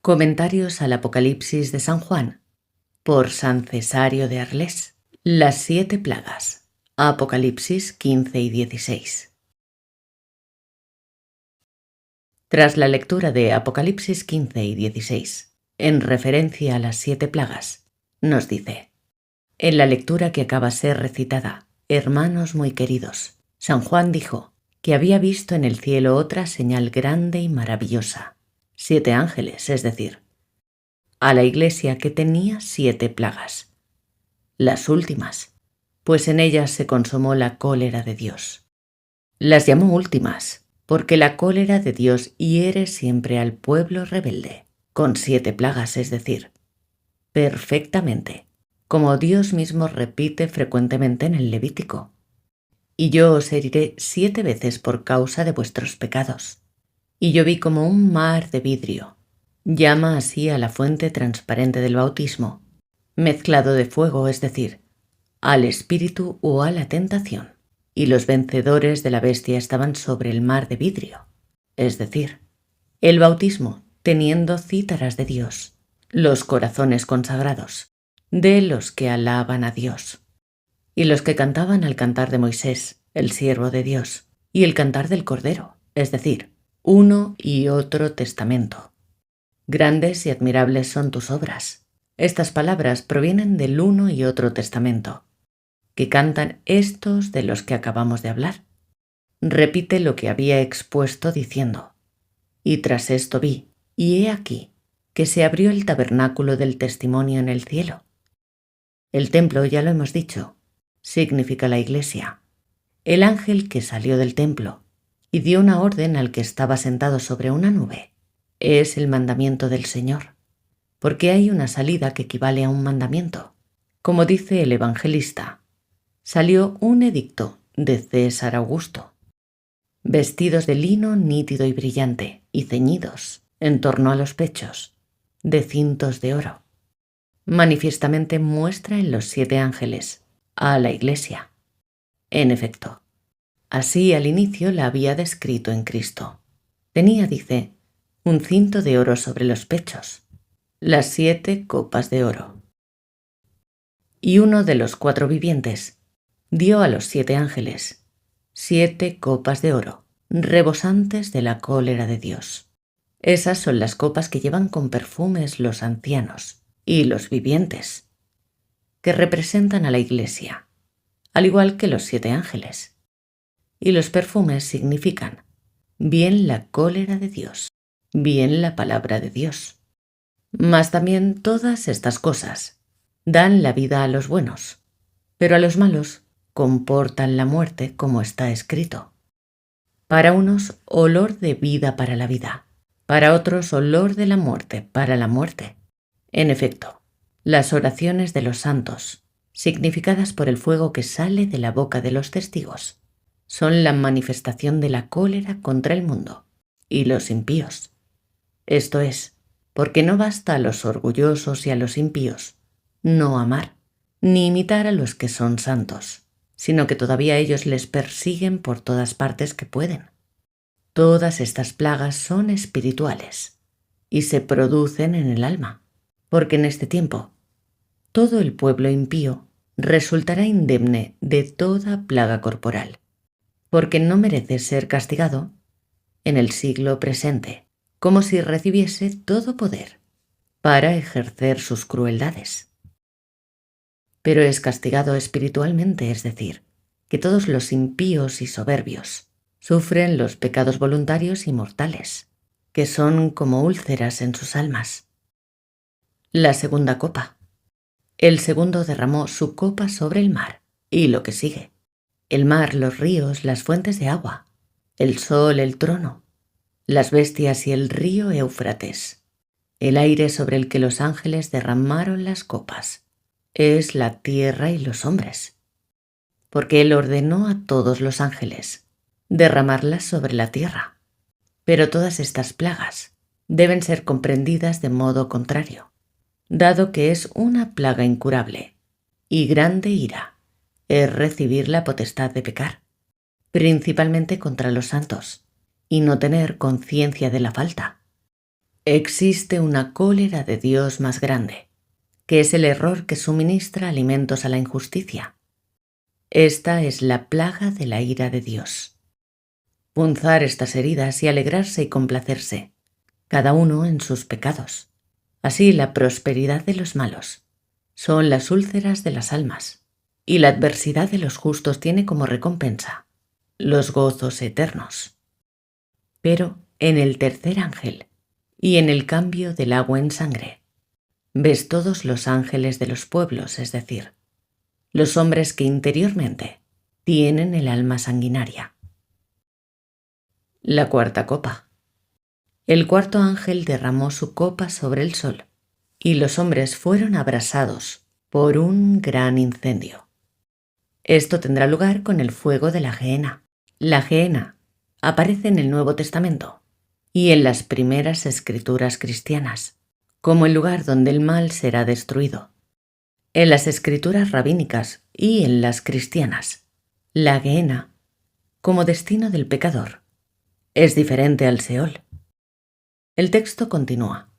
Comentarios al Apocalipsis de San Juan, por San Cesario de Arles. Las 7 plagas. Apocalipsis 15 y 16. Tras la lectura de Apocalipsis 15 y 16, en referencia a las 7 plagas, nos dice: en la lectura que acaba de ser recitada, hermanos muy queridos, San Juan dijo que había visto en el cielo otra señal grande y maravillosa, 7 ángeles, es decir, a la iglesia que tenía 7 plagas, las últimas, pues en ellas se consumó la cólera de Dios. Las llamó últimas, porque la cólera de Dios hiere siempre al pueblo rebelde, con 7 plagas, es decir, perfectamente, como Dios mismo repite frecuentemente en el Levítico. Y yo os heriré 7 veces por causa de vuestros pecados. Y yo vi como un mar de vidrio, llama así a la fuente transparente del bautismo, mezclado de fuego, es decir, al espíritu o a la tentación, y los vencedores de la bestia estaban sobre el mar de vidrio, es decir, el bautismo teniendo cítaras de Dios, los corazones consagrados, de los que alaban a Dios, y los que cantaban al cantar de Moisés, el siervo de Dios, y el cantar del Cordero, es decir, uno y otro testamento. Grandes y admirables son tus obras. Estas palabras provienen del uno y otro testamento, que cantan estos de los que acabamos de hablar. Repite lo que había expuesto diciendo: y tras esto vi, y he aquí, que se abrió el tabernáculo del testimonio en el cielo. El templo, ya lo hemos dicho, significa la iglesia. El ángel que salió del templo y dio una orden al que estaba sentado sobre una nube es el mandamiento del Señor, porque hay una salida que equivale a un mandamiento. Como dice el evangelista, salió un edicto de César Augusto, vestidos de lino nítido y brillante y ceñidos en torno a los pechos, de cintos de oro. Manifiestamente muestra en los 7 ángeles a la iglesia. En efecto, así al inicio la había descrito en Cristo. Tenía, dice, un cinto de oro sobre los pechos, las 7 copas de oro. Y uno de los 4 vivientes dio a los 7 ángeles 7 copas de oro, rebosantes de la cólera de Dios. Esas son las copas que llevan con perfumes los ancianos y los vivientes, que representan a la iglesia, al igual que los 7 ángeles. Y los perfumes significan bien la cólera de Dios, bien la palabra de Dios. Mas también todas estas cosas dan la vida a los buenos, pero a los malos comportan la muerte, como está escrito. Para unos, olor de vida para la vida, para otros, olor de la muerte para la muerte. En efecto, las oraciones de los santos, significadas por el fuego que sale de la boca de los testigos, son la manifestación de la cólera contra el mundo y los impíos. Esto es, porque no basta a los orgullosos y a los impíos no amar, ni imitar a los que son santos, sino que todavía ellos les persiguen por todas partes que pueden. Todas estas plagas son espirituales y se producen en el alma, porque en este tiempo todo el pueblo impío resultará indemne de toda plaga corporal, porque no merece ser castigado en el siglo presente, como si recibiese todo poder para ejercer sus crueldades. Pero es castigado espiritualmente, es decir, que todos los impíos y soberbios sufren los pecados voluntarios y mortales, que son como úlceras en sus almas. La segunda copa. El segundo derramó su copa sobre el mar, y lo que sigue: el mar, los ríos, las fuentes de agua, el sol, el trono, las bestias y el río Éufrates, el aire sobre el que los ángeles derramaron las copas, es la tierra y los hombres, porque él ordenó a todos los ángeles derramarlas sobre la tierra. Pero todas estas plagas deben ser comprendidas de modo contrario, dado que es una plaga incurable y grande ira es recibir la potestad de pecar, principalmente contra los santos, y no tener conciencia de la falta. Existe una cólera de Dios más grande, que es el error que suministra alimentos a la injusticia. Esta es la plaga de la ira de Dios. Punzar estas heridas y alegrarse y complacerse, cada uno en sus pecados. Así la prosperidad de los malos son las úlceras de las almas, y la adversidad de los justos tiene como recompensa los gozos eternos. Pero en el tercer ángel y en el cambio del agua en sangre, ves todos los ángeles de los pueblos, es decir, los hombres que interiormente tienen el alma sanguinaria. La cuarta copa. El cuarto ángel derramó su copa sobre el sol, y los hombres fueron abrasados por un gran incendio. Esto tendrá lugar con el fuego de la Gehenna. La Gehenna aparece en el Nuevo Testamento y en las primeras escrituras cristianas, como el lugar donde el mal será destruido. En las escrituras rabínicas y en las cristianas, la Gehenna, como destino del pecador, es diferente al Seol. El texto continúa: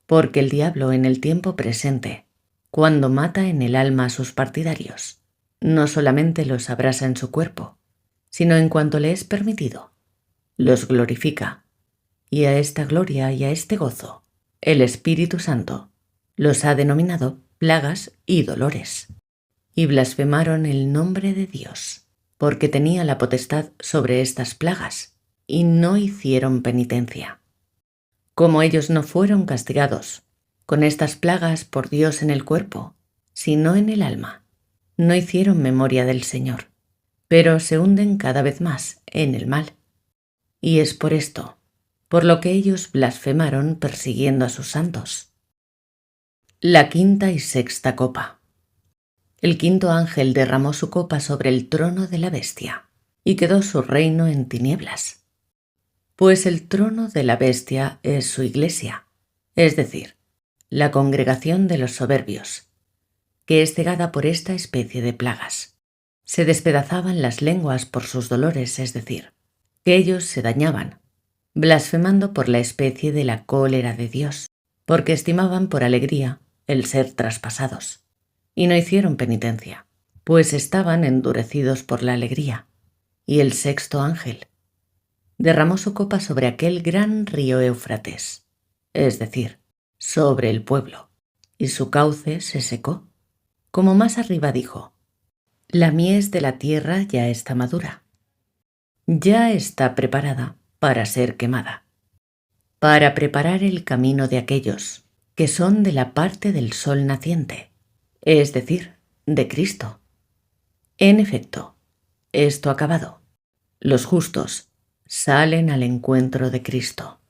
porque el diablo en el tiempo presente, cuando mata en el alma a sus partidarios, no solamente los abrasa en su cuerpo, sino en cuanto le es permitido, los glorifica, y a esta gloria y a este gozo, el Espíritu Santo los ha denominado plagas y dolores. Y blasfemaron el nombre de Dios, porque tenía la potestad sobre estas plagas, y no hicieron penitencia. Como ellos no fueron castigados con estas plagas por Dios en el cuerpo, sino en el alma, no hicieron memoria del Señor, pero se hunden cada vez más en el mal. Y es por esto, por lo que ellos blasfemaron persiguiendo a sus santos. La quinta y sexta copa. El quinto ángel derramó su copa sobre el trono de la bestia, y quedó su reino en tinieblas. Pues el trono de la bestia es su iglesia, es decir, la congregación de los soberbios, que es cegada por esta especie de plagas. Se despedazaban las lenguas por sus dolores, es decir, que ellos se dañaban, blasfemando por la especie de la cólera de Dios, porque estimaban por alegría el ser traspasados, y no hicieron penitencia, pues estaban endurecidos por la alegría. Y el sexto ángel derramó su copa sobre aquel gran río Éufrates, es decir, sobre el pueblo, y su cauce se secó. Como más arriba dijo: la mies de la tierra ya está madura, ya está preparada para ser quemada, para preparar el camino de aquellos que son de la parte del sol naciente, es decir, de Cristo. En efecto, esto acabado, los justos salen al encuentro de Cristo.